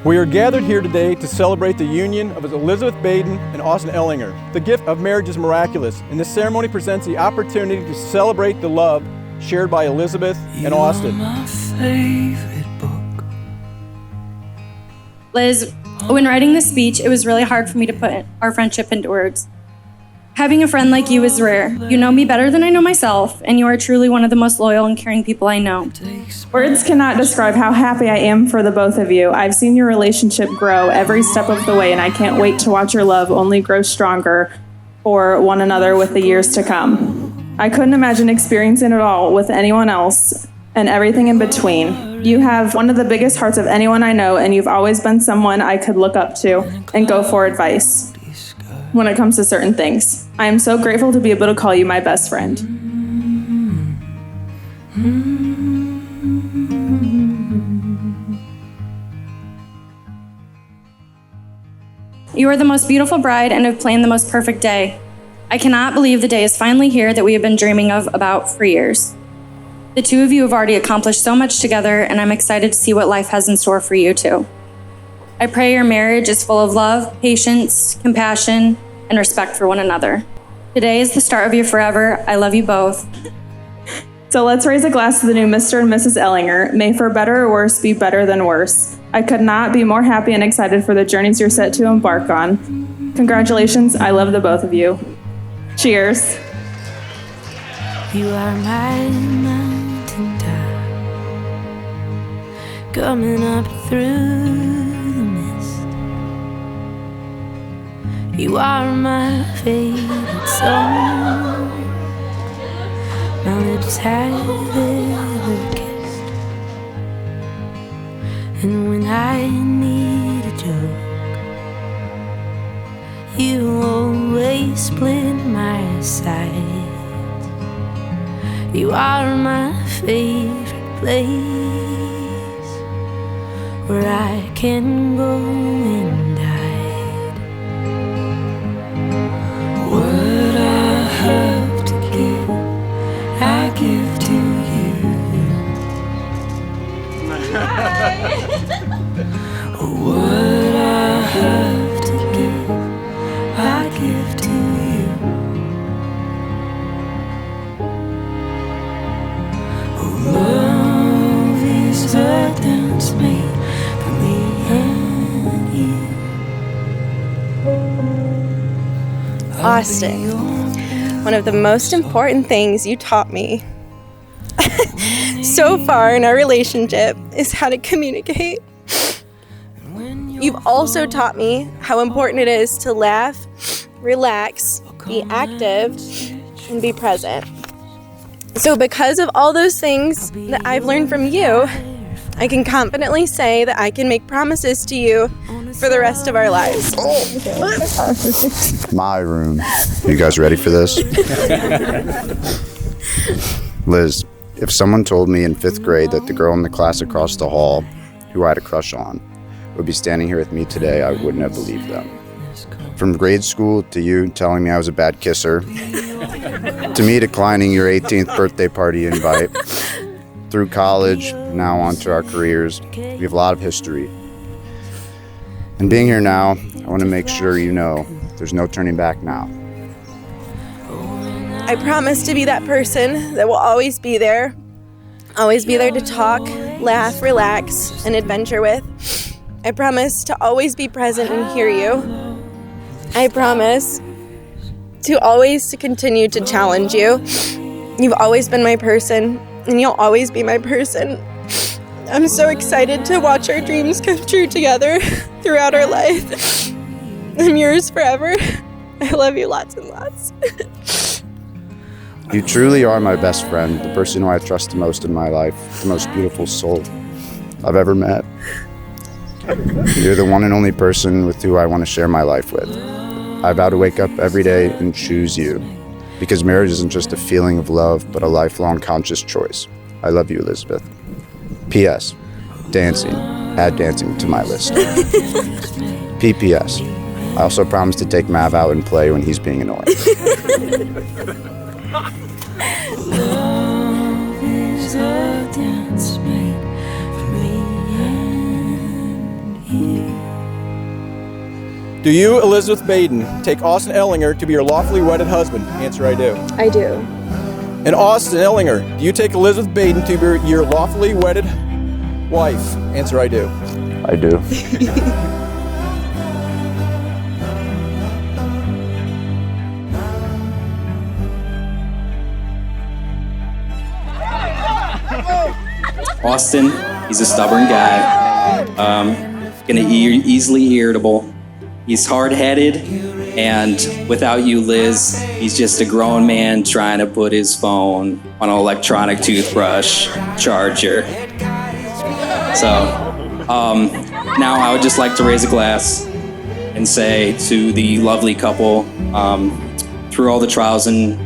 We are gathered here today to celebrate the union of Elizabeth Baden and Austin Ellinger. The gift of marriage is miraculous, and this ceremony presents the opportunity to celebrate the love shared by Elizabeth and Austin. My favorite book. Liz, when writing this speech, it was really hard for me to put our friendship into words. Having a friend like you is rare. You know me better than I know myself, and you are truly one of the most loyal and caring people I know. Words cannot describe how happy I am for the both of you. I've seen your relationship grow every step of the way, and I can't wait to watch your love only grow stronger for one another with the years to come. I couldn't imagine experiencing it all with anyone else and everything in between. You have one of the biggest hearts of anyone I know, and you've always been someone I could look up to and go for advice when it comes to certain things. I am so grateful to be able to call you my best friend. You are the most beautiful bride and have planned the most perfect day. I cannot believe the day is finally here that we have been dreaming of about for years. The two of you have already accomplished so much together, and I'm excited to see what life has in store for you too. I pray your marriage is full of love, patience, compassion, and respect for one another. Today is the start of your forever. I love you both. So let's raise a glass to the new Mr. and Mrs. Ellinger. May for better or worse be better than worse. I could not be more happy and excited for the journeys you're set to embark on. Congratulations, I love the both of you. Cheers. You are my mountain top, coming up through the mist. You are my favorite song, my lips have ever kissed. And when I need a joke, you always split my side. You are my favorite place, where I can go and hide. What I have to give, I give to you. What I have to give, I give to you. Love is a dance made for me and you. Austin, one of the most important things you taught me so far in our relationship is how to communicate. You've also taught me how important it is to laugh, relax, be active, and be present. So because of all those things that I've learned from you, I can confidently say that I can make promises to you for the rest of our lives. My room. You guys ready for this? Liz, if someone told me in 5th grade that the girl in the class across the hall, who I had a crush on, would be standing here with me today, I wouldn't have believed them. From grade school to you telling me I was a bad kisser, to me declining your 18th birthday party invite, through college, now on to our careers, we have a lot of history. And being here now, I want to make sure you know there's no turning back now. I promise to be that person that will always be there to talk, laugh, relax, and adventure with. I promise to always be present and hear you. I promise to always continue to challenge you. You've always been my person, and you'll always be my person. I'm so excited to watch our dreams come true together throughout our life. I'm yours forever. I love you lots and lots. You truly are my best friend, the person who I trust the most in my life, the most beautiful soul I've ever met. You're the one and only person with who I want to share my life with. I vow to wake up every day and choose you, because marriage isn't just a feeling of love, but a lifelong conscious choice. I love you, Elizabeth. P.S. Dancing. Add dancing to my list. P.P.S. I also promise to take Mav out and play when he's being annoying. Love is a dance made for me and you. Do you, Elizabeth Baden, take Austin Ellinger to be your lawfully wedded husband? Answer, I do. I do. And Austin Ellinger, do you take Elizabeth Baden to be your lawfully wedded wife? Answer, I do. I do. Austin, he's a stubborn guy, easily irritable. He's hard-headed, and without you, Liz, he's just a grown man trying to put his phone on an electronic toothbrush charger. So, now I would just like to raise a glass and say to the lovely couple, through all the trials and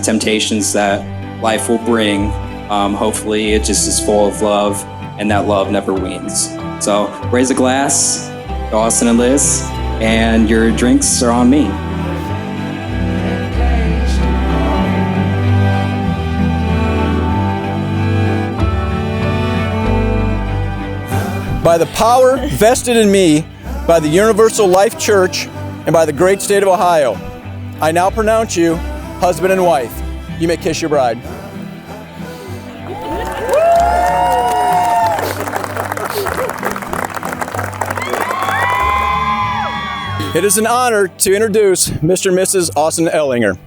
temptations that life will bring, hopefully it just is full of love, and that love never weans. So raise a glass to Austin and Liz, and your drinks are on me. By the power vested in me by the Universal Life Church and by the great state of Ohio, I now pronounce you husband and wife. You may kiss your bride. It is an honor to introduce Mr. and Mrs. Austin Ellinger.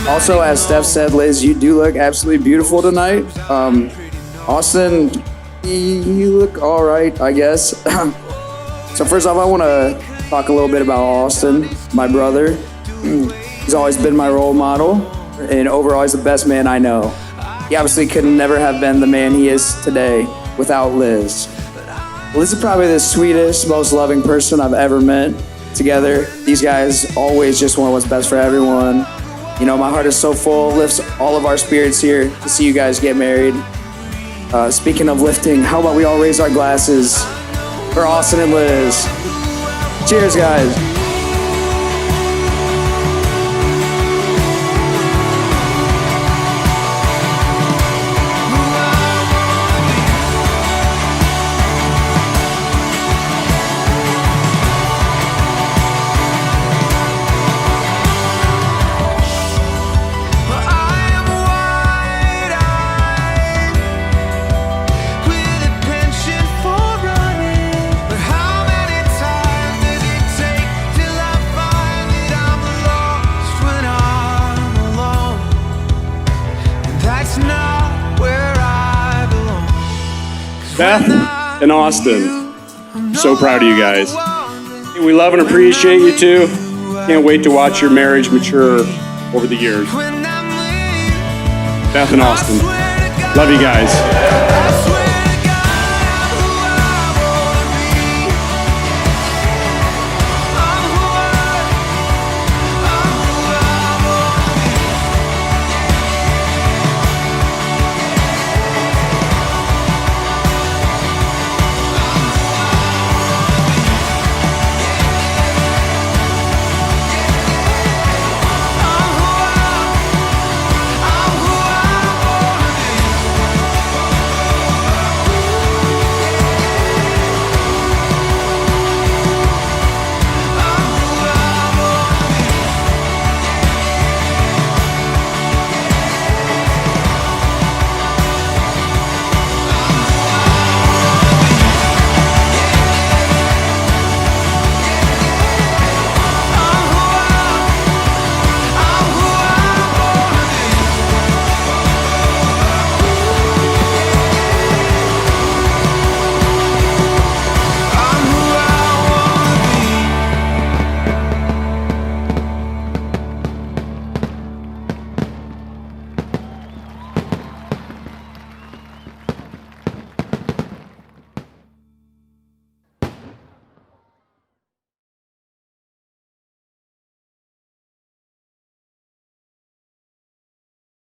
Also, as Steph said, Liz, you do look absolutely beautiful tonight. Austin, you look all right, I guess. So first off, I want to talk a little bit about Austin, my brother. He's always been my role model, and overall, he's the best man I know. He obviously could never have been the man he is today without Liz. Liz is probably the sweetest, most loving person I've ever met. Together, these guys always just want what's best for everyone. You know, my heart is so full, lifts all of our spirits here to see you guys get married. Speaking of lifting, how about we all raise our glasses for Austin and Liz? Cheers, guys. Beth and Austin, so proud of you guys. We love and appreciate you too. Can't wait to watch your marriage mature over the years. Beth and Austin, love you guys.